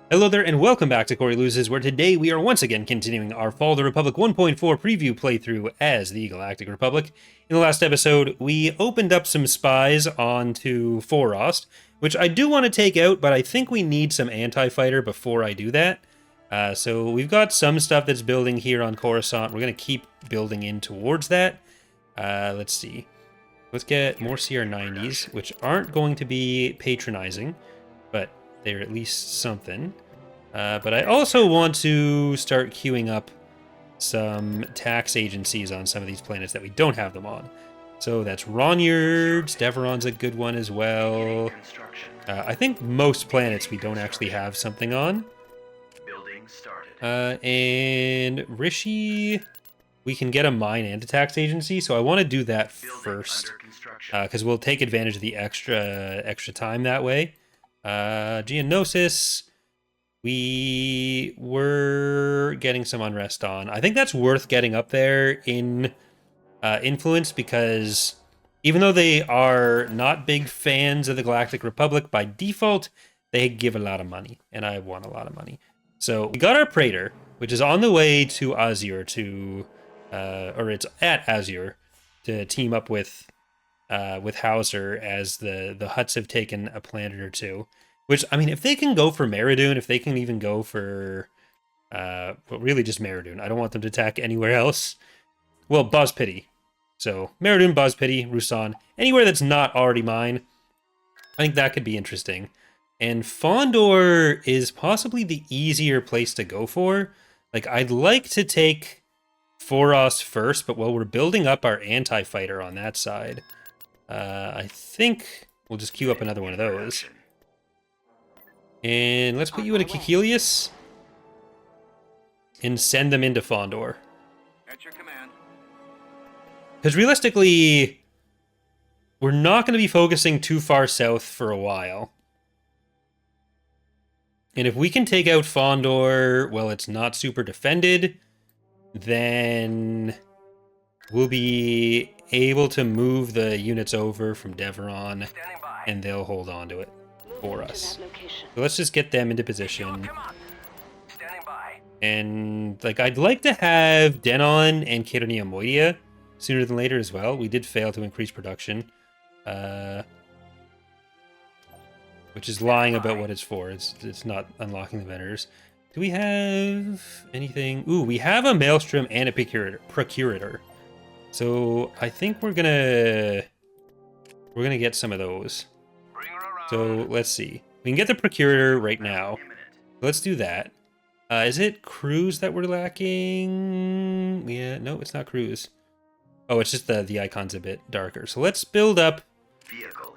Hello there, and welcome back to Corey Loses, where today we are once again continuing our Fall of the Republic 1.4 preview playthrough as the Galactic Republic. In the last episode, we opened up some spies onto Foerost, which I do want to take out, but I think we need some anti-fighter before I do that. So we've got some stuff that's building here on Coruscant. We're going to keep building in towards that. Let's see. Let's get more CR90s, which aren't going to be patronizing, but they're at least something. But I also want to start queuing up some tax agencies on some of these planets that we don't have them on. So that's Ronyards, Deveron's a good one as well. I think most planets we don't actually have something on. And Rishi, we can get a mine and a tax agency, so I want to do that first. Because we'll take advantage of the extra time that way. Geonosis, we were getting some unrest on. I think that's worth getting up there in influence, because even though they are not big fans of the Galactic Republic by default, they give a lot of money, and I want a lot of money. So we got our Praetor, which is on the way to Azure or it's at Azure to team up with Hauser, as the Hutts have taken a planet or two. Which, I mean, if they can go for Meridoon, if they can even go for, well, really just Meridoon. I don't want them to attack anywhere else. Well, Boz-Pity. So, Meridoon, Boz-Pity, Rusan, anywhere that's not already mine. I think that could be interesting. And Fondor is possibly the easier place to go for. Like, I'd like to take Foerost first, but while we're building up our anti-fighter on that side, I think we'll just queue up another one of those. And let's put you in a Kikilius and send them into Fondor. At your command. Because realistically, we're not going to be focusing too far south for a while. And if we can take out Fondor while it's not super defended, then we'll be able to move the units over from Deveron, and they'll hold on to it for us. So let's just get them into position. And like, I'd like to have Denon and Kedonia Moidia sooner than later as well. We did fail to increase production, which is lying about what it's for. It's not unlocking the vendors. Do we have anything? Ooh, we have a Maelstrom and a Procurator. So I think we're gonna get some of those. So let's see. We can get the Procurator right now. Let's do that. Is it Cruise that we're lacking? Yeah, no, it's not Cruise. Oh, it's just the icon's a bit darker. So let's build up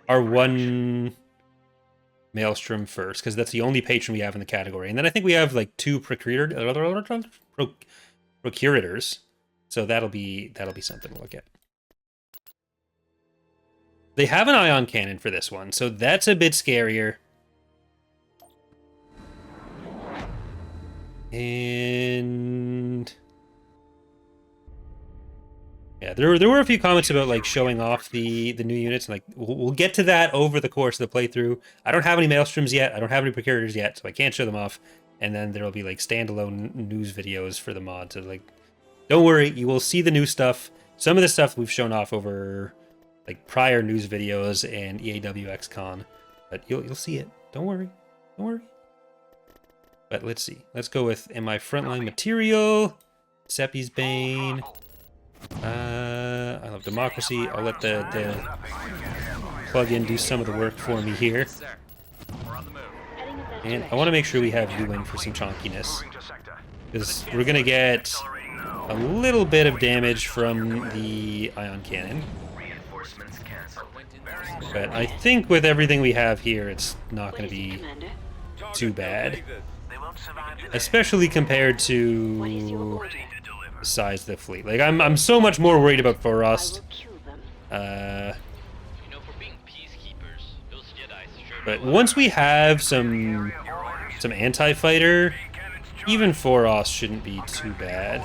our one Maelstrom first, because that's the only patron we have in the category. And then I think we have like two Procurators. So that'll be something to look at. They have an ion cannon for this one, so that's a bit scarier. And yeah, there were a few comments about like showing off the new units, and like we'll get to that over the course of the playthrough. I don't have any Maelstroms yet. I don't have any Procurators yet, so I can't show them off. And then there'll be like standalone news videos for the mod. So like, don't worry, you will see the new stuff. Some of the stuff we've shown off over like prior news videos and EAWXCon, but you'll see it. Don't worry. But let's see. Let's go with my frontline material, Seppi's Bane. I love democracy. I'll let the plug-in do some of the work for me here. And I want to make sure we have Yuan for some chonkiness, because we're gonna get a little bit of damage from the ion cannon. But I think with everything we have here, it's not going to be too bad. Especially compared to the size of the fleet. Like, I'm so much more worried about Foerost. But once we have some anti-fighter, even Foerost shouldn't be too bad.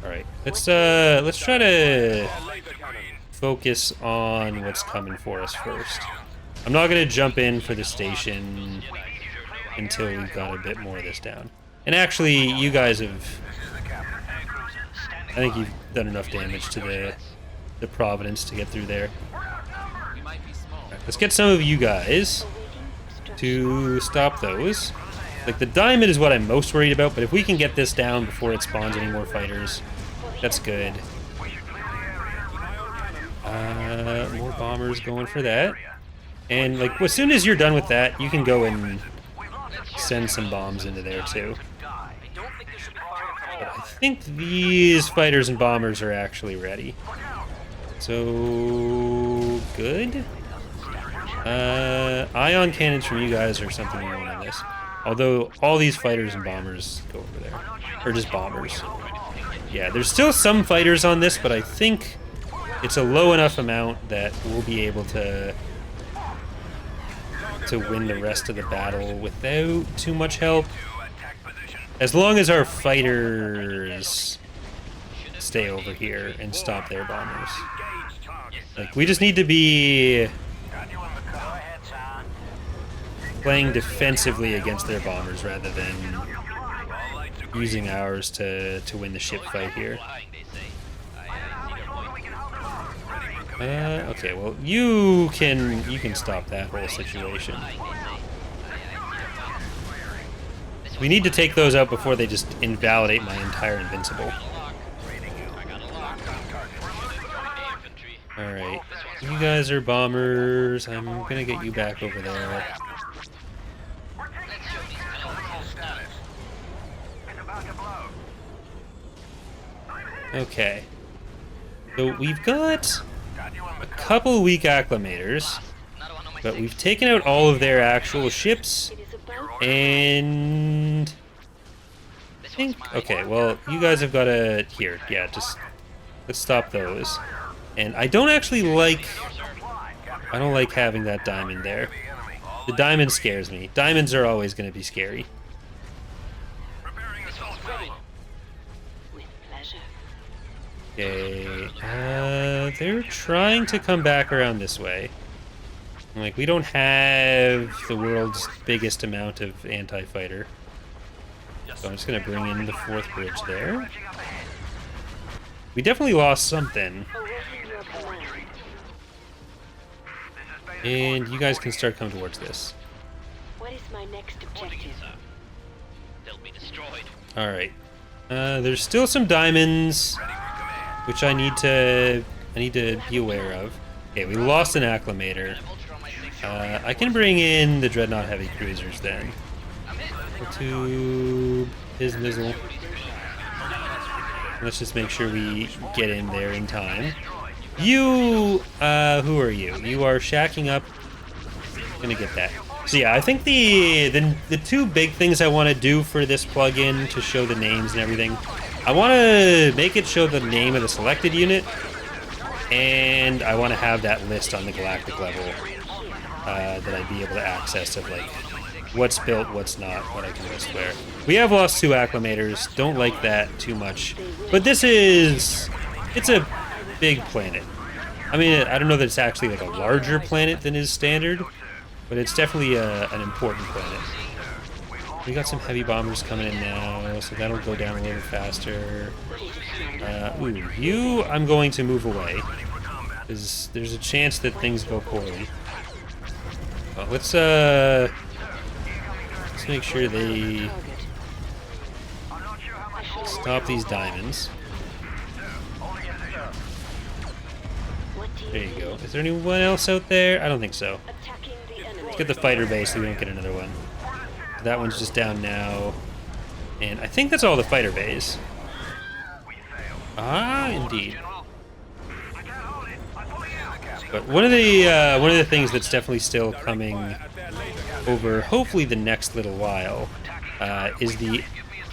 Alright, let's try to focus on what's coming for us first. I'm not going to jump in for the station until we've got a bit more of this down. And actually, you guys have... I think you've done enough damage to the Providence to get through there. Right, let's get some of you guys to stop those. Like, the diamond is what I'm most worried about, but if we can get this down before it spawns any more fighters, that's good. More bombers going for that. And, like, as soon as you're done with that, you can go and send some bombs into there, too. But I think these fighters and bombers are actually ready. So, good. Ion cannons from you guys are something we want on this. Although, all these fighters and bombers go over there. Or just bombers. Yeah, there's still some fighters on this, but I think it's a low enough amount that we'll be able to win the rest of the battle without too much help. As long as our fighters stay over here and stop their bombers. Like, we just need to be playing defensively against their bombers rather than using ours to win the ship fight here. Okay, well, you can stop that whole situation. We need to take those out before they just invalidate my entire invincible. Alright, you guys are bombers. I'm gonna get you back over there. Okay. So we've got a couple weak acclimators, but we've taken out all of their actual ships, and I think, okay, well, you guys have got to, here, yeah, just, let's stop those. And I don't actually like, I don't like having that diamond there. The diamond scares me. Diamonds are always going to be scary. Okay, they're trying to come back around this way. Like, we don't have the world's biggest amount of anti-fighter. So I'm just gonna bring in the 4th bridge there. We definitely lost something. And you guys can start coming towards this. What is my next objective? They'll be destroyed. Alright. There's still some diamonds, which I need to be aware of. Okay, we lost an acclimator. I can bring in the Dreadnought heavy cruisers then. To his mizzle. Let's just make sure we get in there in time. You, who are you? You are shacking up. Gonna get that. So yeah, I think the two big things I want to do for this plugin to show the names and everything, I want to make it show the name of the selected unit, and I want to have that list on the galactic level that I'd be able to access of like what's built, what's not, what I can list where. We have lost 2 acclimators, don't like that too much, but it's a big planet. I mean, I don't know that it's actually like a larger planet than is standard, but it's definitely an important planet. We got some heavy bombers coming in now, so that'll go down a little faster. Ooh, you, I'm going to move away, because there's a chance that things go poorly. Well, let's make sure they stop these diamonds. There you go. Is there anyone else out there? I don't think so. Let's get the fighter base so we don't get another one. That one's just down now. And I think that's all the fighter bays. Ah, indeed. But one of the things that's definitely still coming over, hopefully the next little while, is the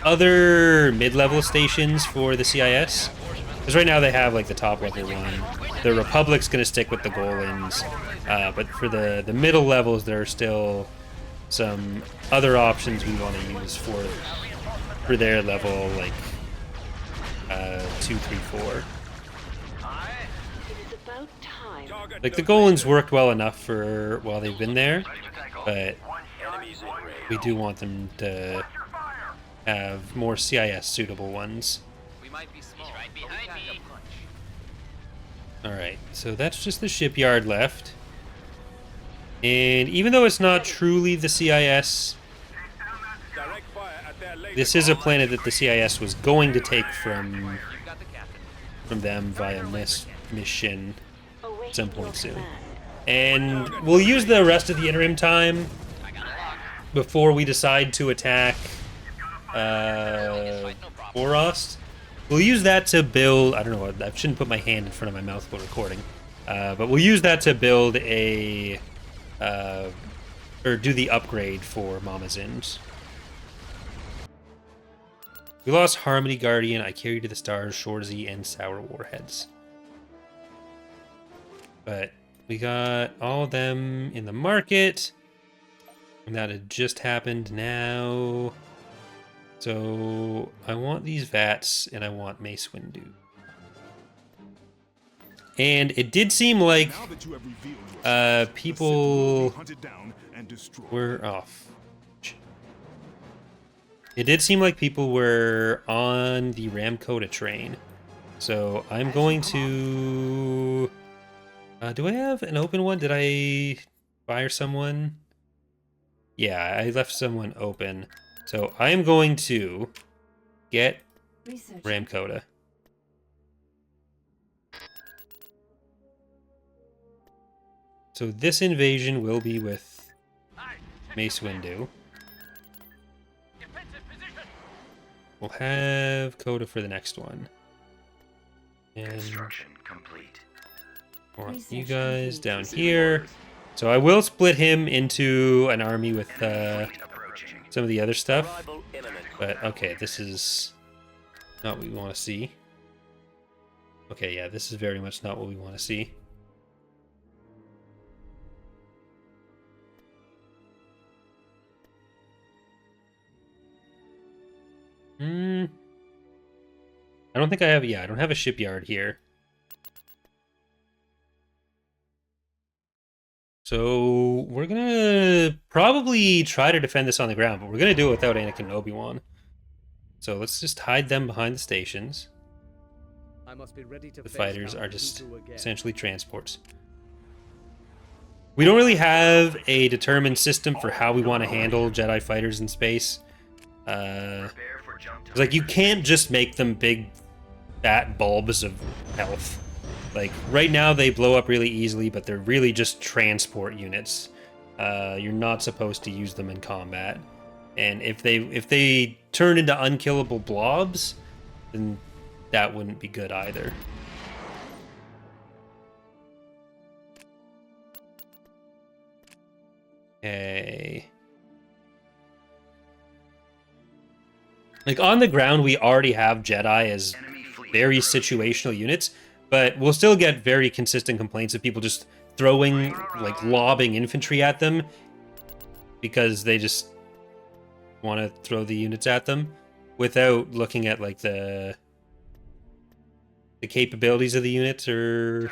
other mid-level stations for the CIS. Because right now they have like the top level one. The Republic's going to stick with the Golans, but for the middle levels, there are still some other options we want to use for their level, like 2, 3, 4. Like the Golans worked well enough for while they've been there, but we do want them to have more CIS suitable ones. We might be small. He's right behind me. Alright, so that's just the shipyard left. And even though it's not truly the CIS, this is a planet that the CIS was going to take from them via mission at some point soon. And we'll use the rest of the interim time before we decide to attack Foerost. We'll use that to build... I don't know, I shouldn't put my hand in front of my mouth while recording. But we'll use that to build a... or do the upgrade for Mama's Inns. We lost Harmony Guardian, I carried to the stars, Shorzy, and Sour Warheads. But we got all of them in the market. And that had just happened now. So I want these vats and I want Mace Windu. And it did seem like people were off. It did seem like people were on the Kota train. So I'm going to... do I have an open one? Did I fire someone? Yeah, I left someone open. So I am going to get Kota. So this invasion will be with Mace Windu. We'll have Kota for the next one. And Construction complete. want you guys down here. So I will split him into an army with some of the other stuff. But okay, this is not what we want to see. Okay, yeah, this is very much not what we want to see. I don't think I have... Yeah, I don't have a shipyard here. So we're gonna probably try to defend this on the ground, but we're gonna do it without Anakin and Obi-Wan. So let's just hide them behind the stations. I must be ready to The face fighters Count are just Dooku again. essentially transports. We don't really have a determined system for how we want to handle Jedi fighters in space. Like, you can't just make them big, fat bulbs of health. Like, right now they blow up really easily, but they're really just transport units. You're not supposed to use them in combat. And if they turn into unkillable blobs, then that wouldn't be good either. Okay. Like, on the ground, we already have Jedi as very situational units, but we'll still get very consistent complaints of people just throwing, like, lobbing infantry at them because they just want to throw the units at them without looking at, like, the capabilities of the units or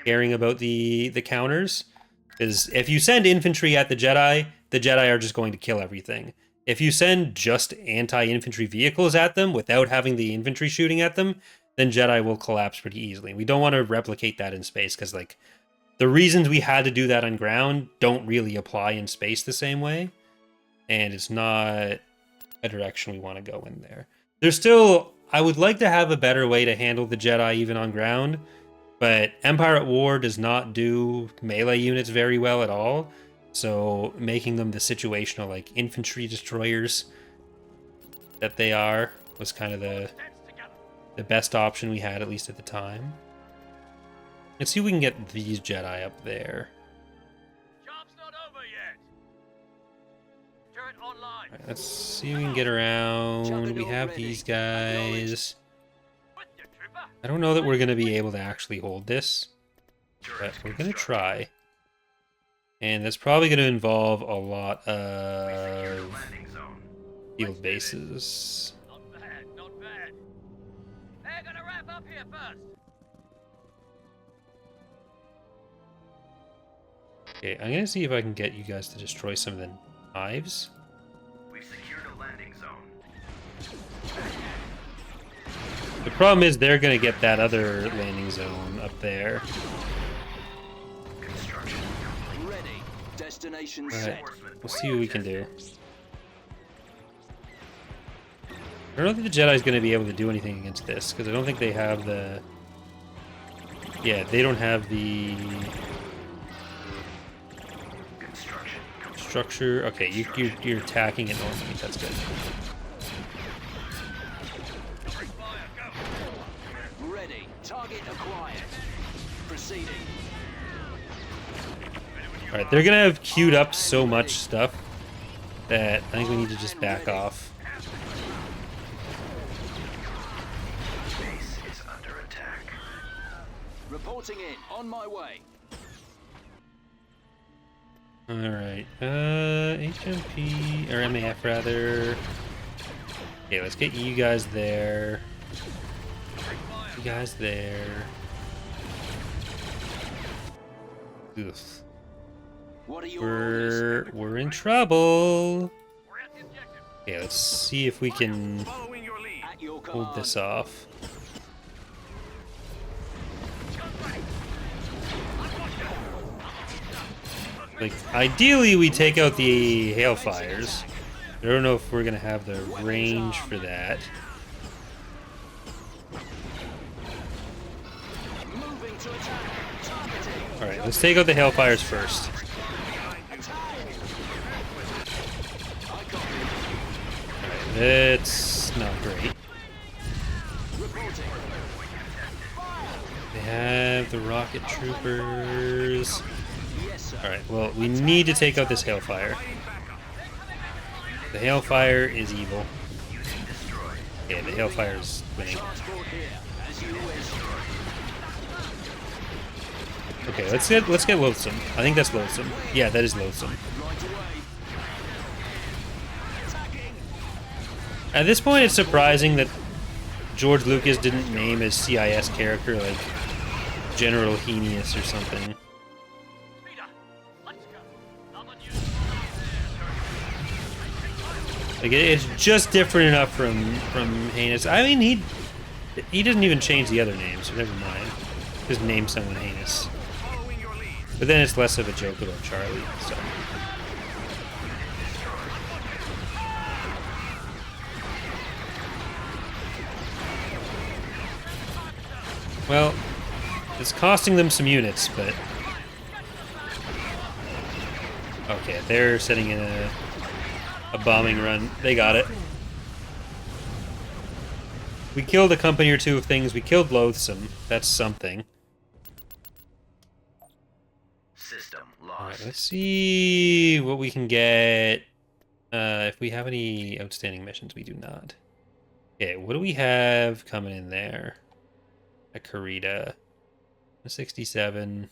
caring about the counters. Because if you send infantry at the Jedi are just going to kill everything. If you send just anti-infantry vehicles at them without having the infantry shooting at them, then Jedi will collapse pretty easily. We don't want to replicate that in space because, like, the reasons we had to do that on ground don't really apply in space the same way. And it's not a direction we want to go in there. There's still... I would like to have a better way to handle the Jedi even on ground, but Empire at War does not do melee units very well at all. So making them the situational, like, infantry destroyers that they are was kind of the best option we had, at least at the time. Let's see if we can get these Jedi up there. Job's not over yet. Turret online. All right, let's see if we can get around. We have these guys. I don't know that we're going to be able to actually hold this, but we're going to try. And that's probably going to involve a lot of field bases. Not bad, not bad. They're gonna wrap up here first. Okay, I'm going to see if I can get you guys to destroy some of the hives. The problem is they're gonna get that other landing zone up there. Ready. Destination Alright, set. we'll see what we can do. I don't think the Jedi's gonna be able to do anything against this, because I don't think they have the... Yeah, they don't have the... Structure. Okay, you're attacking it normally. That's good. Ready. Target acquired. Proceeding. Alright, they're gonna have queued up so much stuff that I think we need to just back off. Base is under attack. Reporting in. On my way. Alright, HMP, or MAF rather. Okay, let's get you guys there. You guys there. Oof. What are your orders? We're in trouble. We're at the objective. Okay, let's see if we can Following your lead. At your hold command. this off. Like, ideally we take out the Hailfires. I don't know if we're gonna have the range for that. Moving to attack. Targeting. Alright, let's take out the Hailfires first. Alright, that's not great. Reporting. They have the rocket troopers. Yes, sir. Alright, well, we need to take out this Hailfire. The Hailfire is evil. Yeah, the Hailfire is winning. Transport here. As you wish. Okay, let's get Loathsome. I think that's Loathsome. Yeah, that is Loathsome. Right away. Attacking. At this point, it's surprising that George Lucas didn't name his CIS character like General Henius or something. Speeder, let's go. I'm on you. Like it's just different enough from Heinous. I mean, he doesn't even change the other names, so never mind. Just name someone Heinous. Following your lead. But then it's less of a joke about Charlie. So. Well, it's costing them some units, but okay, they're setting in a bombing run. They got it. We killed a company or two of things. We killed Loathsome. That's something. System All right, lost. let's see what we can get. If we have any outstanding missions, we do not. Okay, what do we have coming in there? A Karita. 167.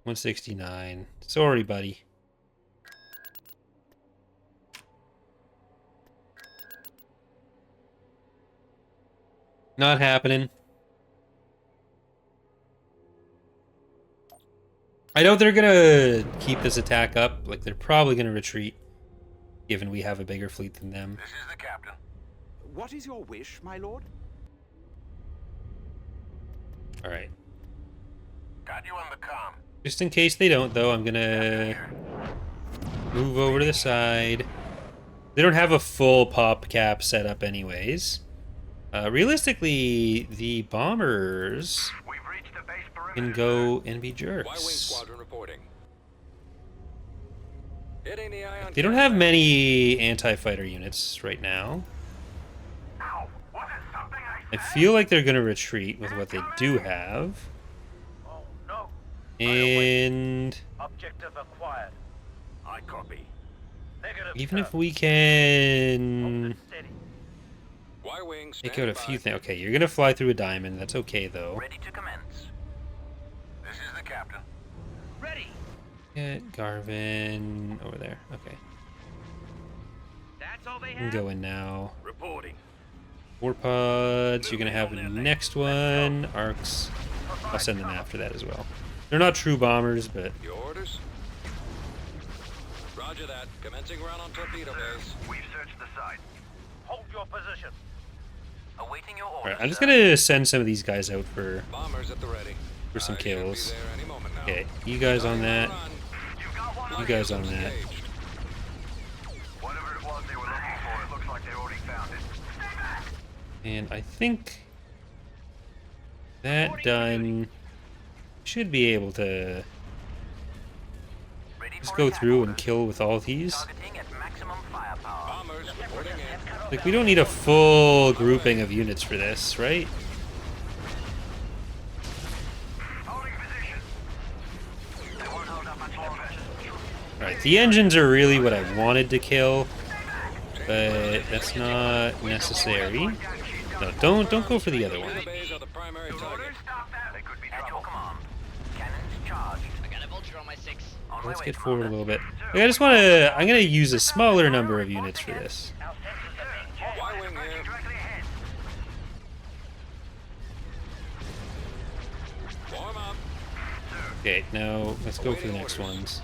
169. Sorry, buddy. Not happening. I know they're gonna keep this attack up. Like, they're probably gonna retreat, given we have a bigger fleet than them. This is the captain. What is your wish, my lord? Alright. Got you on the comm. Just in case they don't, though, I'm gonna move over to the side. They don't have a full pop cap set up anyways. Realistically, the bombers We've reached the base can perimeter. go and be Y-Wing jerks. squadron reporting. Hitting the eye on They don't have many anti-fighter units right now. Ow, was it something I I feel like they're gonna retreat with what they do have. Oh no. And Objective acquired. I copy. Negative. even if we can Steady. Y-Wing take out a few things. Okay, you're gonna fly through a diamond. That's okay, though. Ready to commence. This is the captain. Ready. Get Garvin over there. Okay. That's all they You can have. go in now. Reporting. War pods. You're gonna have the next one. Arcs. I'll send them after that as well. They're not true bombers, but Your orders? Roger Roger that. Commencing run on torpedo base. We've searched the site. Hold your position. Awaiting your orders. Alright, I'm just gonna send some of these guys out for Bombers at the ready. some I should kills. be there any moment now. Okay, you guys on that. Run. You've got one. You guys on that. Engaged. Whatever it was they were looking for, it looks like they already found it. Stay back. And I think that done. Should be able to Ready just for go attack through and orders. kill with all these. Targeting at maximum firepower. Bombers reporting in. Like, we don't need a full grouping of units for this, right? Holding position. They won't hold up much longer. Alright, the engines are really what I wanted to kill, but that's not necessary. No, don't go for the other one. Torpedo bays are the primary target. Stop that. They could be trouble. At your command. Cannons charged. I got a vulture on my 6. On Let's my way, get forward a Commander. little bit. Like, I just want to. I'm gonna use a smaller number of units for this. Our sensors are being checked. Y-wing Approaching here. directly ahead. Warm up. Okay, now let's go for the next ones.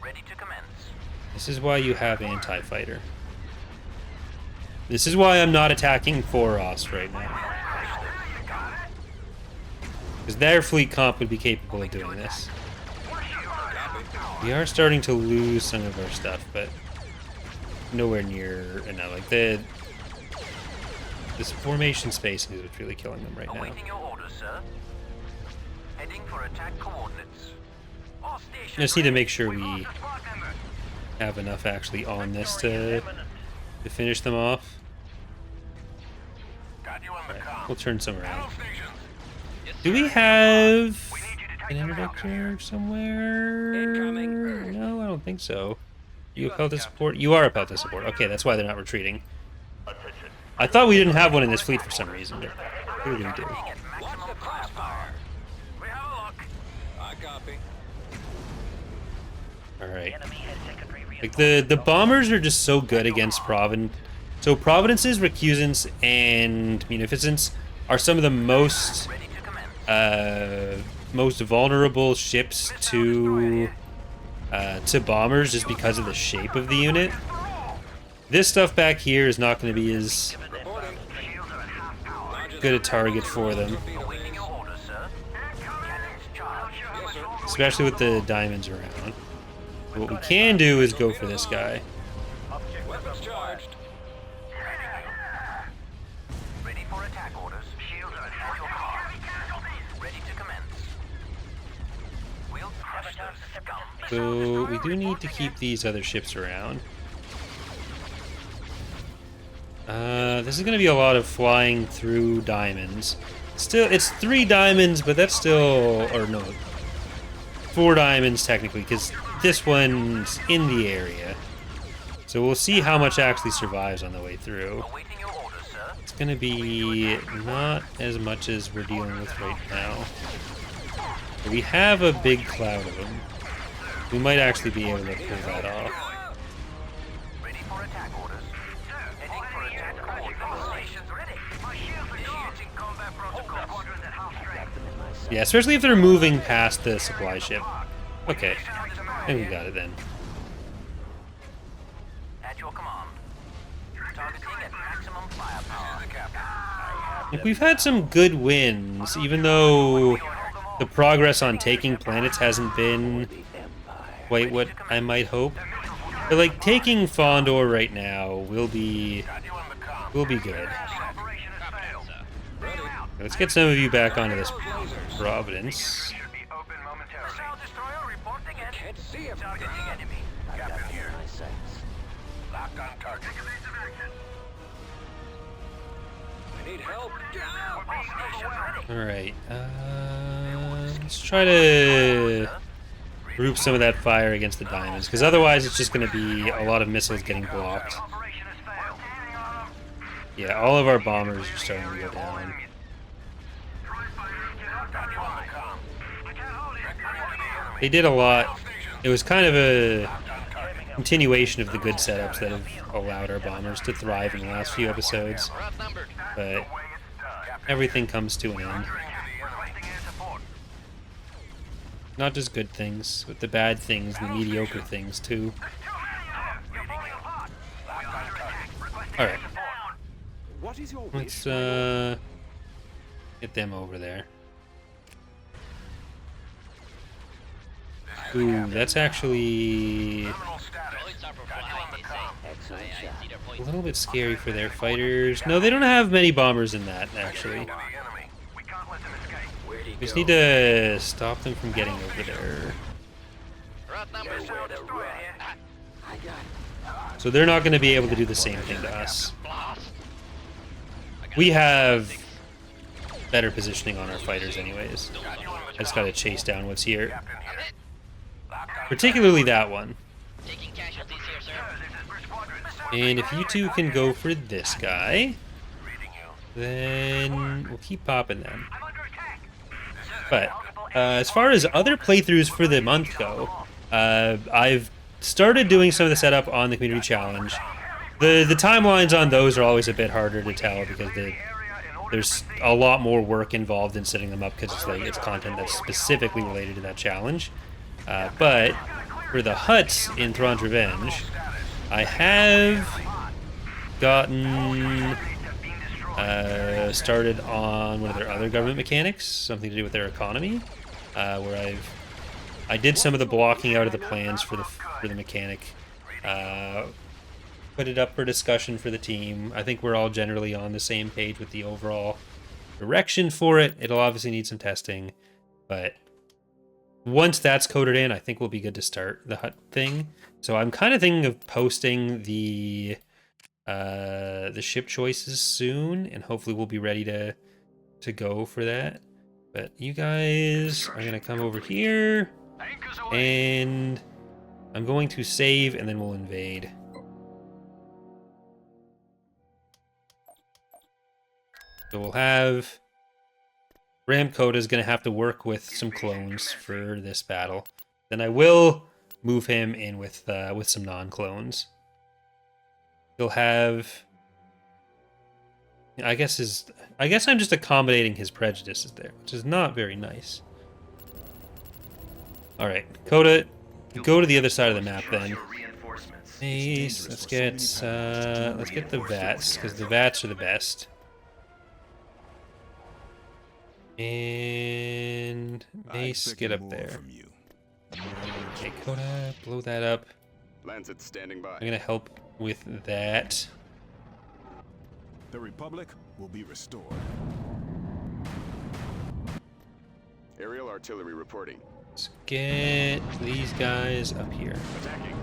Ready to commence. This is why you have anti-fighter. This is why I'm not attacking Foerost right now. Because their fleet comp would be capable of doing this. We are starting to lose some of our stuff, but nowhere near enough. Like, this formation spacing is what's really killing them right now. Awaiting your orders, sir. Heading for attack coordinates. All stations I just need to ready. make sure We've we lost a squad member. have enough actually on this to finish them off. Got you on the Alright, comm. we'll turn some around. All stations. Do we have We need you to take an them out. introductor somewhere? Incoming. No, I don't think so. You a Pelta support? You are a Pelta support. Okay, that's why they're not retreating. I thought we didn't have one in this fleet for some reason, but clearly we do. At Watch maximum the crossfire. We have a look. I copy. Alright. Like, the bombers are just so good against Providence. So Providences, Recusants, and Munificents are some of the most Ready to commence. most vulnerable ships to bombers just because of the shape of the unit. This stuff back here is not going to be as Reporting. Shields are at half power. Roger good a that. target for them, Torpedo Awaiting base. your orders, sir. Cannons charged. Yes, sir. especially with the diamonds around. What we can do is go for this guy. Weapons charged. Ready for attack orders. Shields are at your command. Ready to commence. We'll crush those scum. So we do need to keep these other ships around. This is going to be a lot of flying through diamonds. Still, it's 3 diamonds, but that's still, or no, 4 diamonds technically, because this one's in the area. So we'll see how much actually survives on the way through. Awaiting your orders, sir. It's going to be not as much as we're dealing with right now. We have a big cloud of them. We might actually be able to pull that off. Ready for attack orders. Heading for attack coordinates. Stations ready. My shields are initiating combat protocol. Quadrant at half strength. Yeah, especially if they're moving past the supply ship. Okay, I think we got it then. At your command. Targeting at maximum firepower. This is the captain. Like, we've had some good wins, even though the progress on taking planets hasn't been quite what I might hope. But like, taking Fondor right now will be Got you on the comm. good. Operation has failed. Ready. Let's get some of you back onto this Providence. Should be open momentarily. Missile destroyer reporting in. Can't see him. Targeting enemy. Captain here. Locked on target. Evasive action. I need help. All stations ready. Alright, let's try to group some of that fire against the diamonds, because otherwise it's just going to be a lot of missiles getting blocked. Operation has failed. Standing on them. Yeah, all of our bombers are starting to go down. Got you on the comm. I can't hold it. They did a lot. It was kind of a continuation of the good setups that have allowed our bombers to thrive in the last few episodes, We're outnumbered. but everything comes to an end. Requesting air support. Not just good things, but the bad things, the mediocre things too. Alright, What is your let's wish, my lord? get them over there. Ooh, that's actually a little bit scary for their fighters. No, they don't have many bombers in that, actually. We just need to stop them from getting over there. So they're not going to be able to do the same thing to us. We have better positioning on our fighters anyways. I just got to chase down what's here. Particularly that one. And if you two can go for this guy, then we'll keep popping them. But as far as other playthroughs for the month go, I've started doing some of the setup on the community challenge. The timelines on those are always a bit harder to tell because there's a lot more work involved in setting them up because it's content that's specifically related to that challenge. But for the huts in Thrawn's Revenge, I have gotten started on one of their other government mechanics, something to do with their economy, where I did some of the blocking out of the plans for the mechanic, put it up for discussion for the team. I think we're all generally on the same page with the overall direction for it. It'll obviously need some testing, but once that's coded in, I think we'll be good to start the hut thing. So I'm kind of thinking of posting the ship choices soon, and hopefully we'll be ready to go for that. But you guys are gonna come over here, and I'm going to save, and then we'll invade. So we'll have Rahm Kota is going to have to work with some clones for this battle. Then I will move him in with some non-clones. He'll have. I guess I'm just accommodating his prejudices there, which is not very nice. All right, Kota, go to the other side of the map then. Nice. Let's get the VATs because the VATs are the best. And Mace, get up there. Okay, Kota, blow that up. Lancet standing by. I'm gonna help with that. The Republic will be restored. Aerial artillery reporting. Let's get these guys up here. Attacking.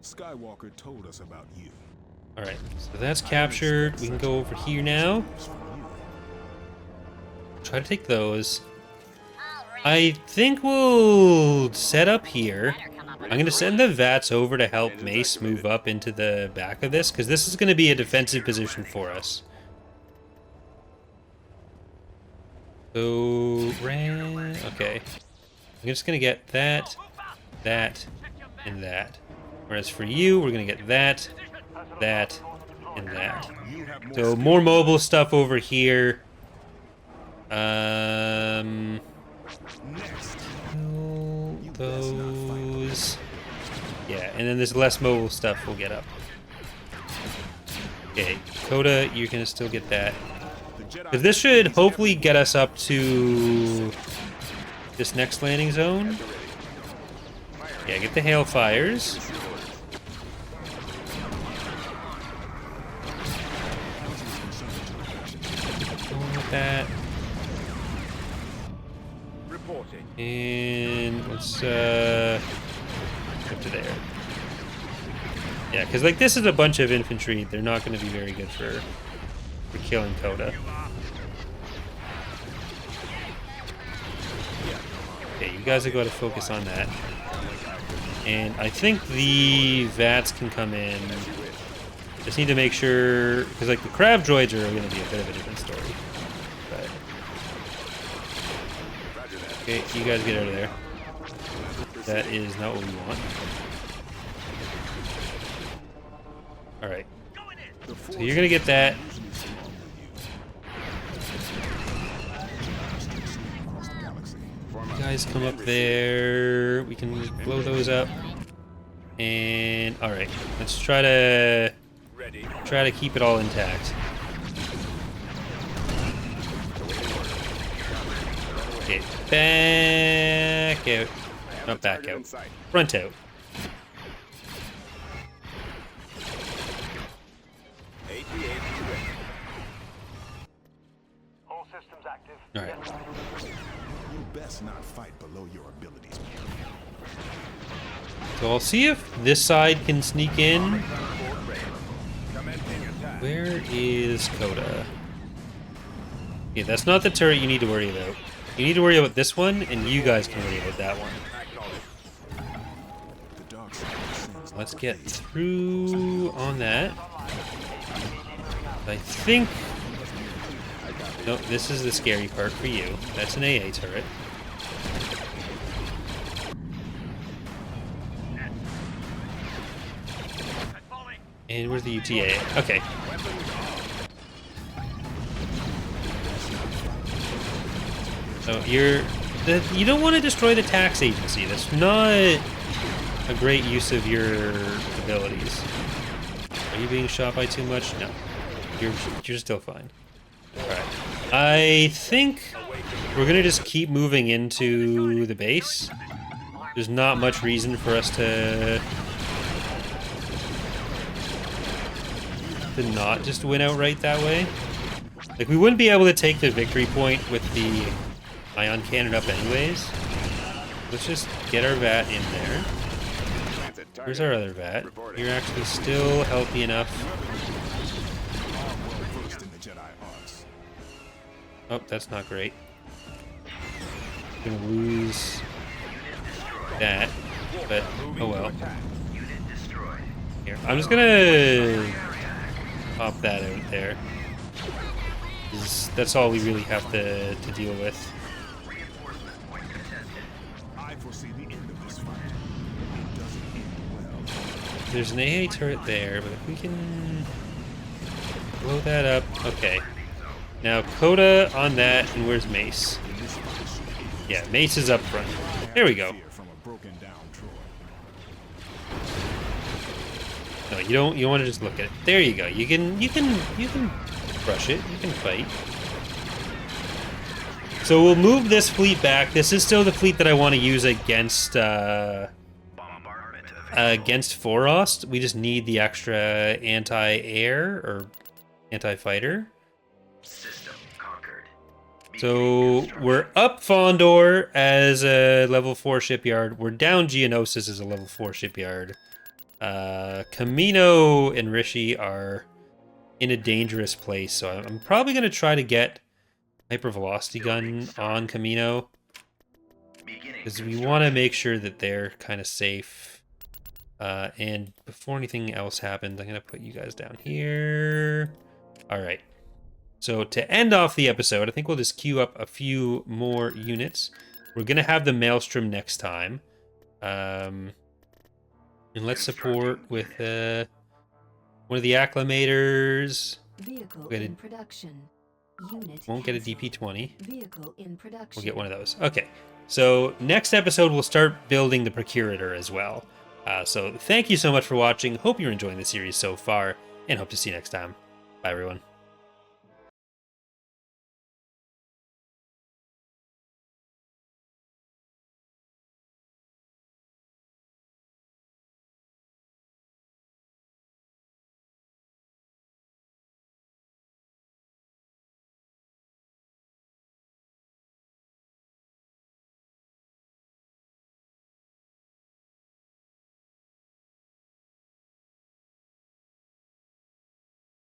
Skywalker told us about you. Alright, so that's captured. We can go over here now. Try to take those. I think we'll set up here. I'm going to send the VATs over to help Mace move up into the back of this, because this is going to be a defensive position for us. So, okay. I'm just going to get that, that, and that. Whereas for you, we're going to get that, that, and that. So more mobile stuff over here. Those. Yeah, and then there's less mobile stuff we'll get up. Okay, Kota, you're gonna still get that. Because this should hopefully get us up to this next landing zone. Yeah, get the Hailfires. That. And let's up to there. Yeah, because like this is a bunch of infantry. They're not going to be very good for killing Kota. Okay, you guys have got to focus on that. And I think the VATs can come in. Just need to make sure, because like the crab droids are going to be a bit of a different story. Okay, you guys get out of there. That is not what we want. Alright. So you're gonna get that. Guys come up there. We can blow those up. And alright, let's try to keep it all intact. Okay, back out. Not back out. Front out. All systems active. Alright. You best not fight below your abilities. So I'll see if this side can sneak in. Where is Kota? Okay, that's not the turret you need to worry about. You need to worry about this one, and you guys can worry about that one. The dark side sends Let's get through on that. I think... No, this is the scary part for you. That's an AA turret. And where's the UTA? Okay. So you don't want to destroy the tax agency. That's not a great use of your abilities. Are you being shot by too much? No. You're still fine. Alright. I think we're gonna just keep moving into the base. There's not much reason for us to not just win outright that way. Like, we wouldn't be able to take the victory point with the ion cannon up anyways. Let's just get our VAT in there. Where's our other VAT? You're actually still healthy enough. versed in the Jedi arts. Oh, that's not great. Gonna lose that, but oh well. Here, I'm just gonna pop that out there. That's all we really have to deal with. I foresee the end of this fight. It doesn't end well. There's an AA turret there, but if we can blow that up, okay. Now Kota on that, and where's Mace? Yeah, Mace is up front. There we go. Fear from a broken down droid. No, you don't. You want to just look at it. There you go. You can crush it. You can fight. So we'll move this fleet back. This is still the fleet that I want to use against Foerost. We just need the extra anti-air or anti-fighter. So we're up Fondor as a level 4 shipyard. We're down Geonosis as a level 4 shipyard. Camino and Rishi are in a dangerous place, so I'm probably going to try to get hypervelocity gun on Camino, because we want to make sure that they're kind of safe. And before anything else happens, I'm going to put you guys down here. All right. So to end off the episode, I think we'll just queue up a few more units. We're going to have the Maelstrom next time. And let's support with one of the acclimators. Vehicle in production. Unit Won't get a cancelled. DP-20. Vehicle in production. We'll get one of those. Okay. So next episode, we'll start building the Procurator as well. So thank you so much for watching. Hope you're enjoying the series so far, and hope to see you next time. Bye, everyone.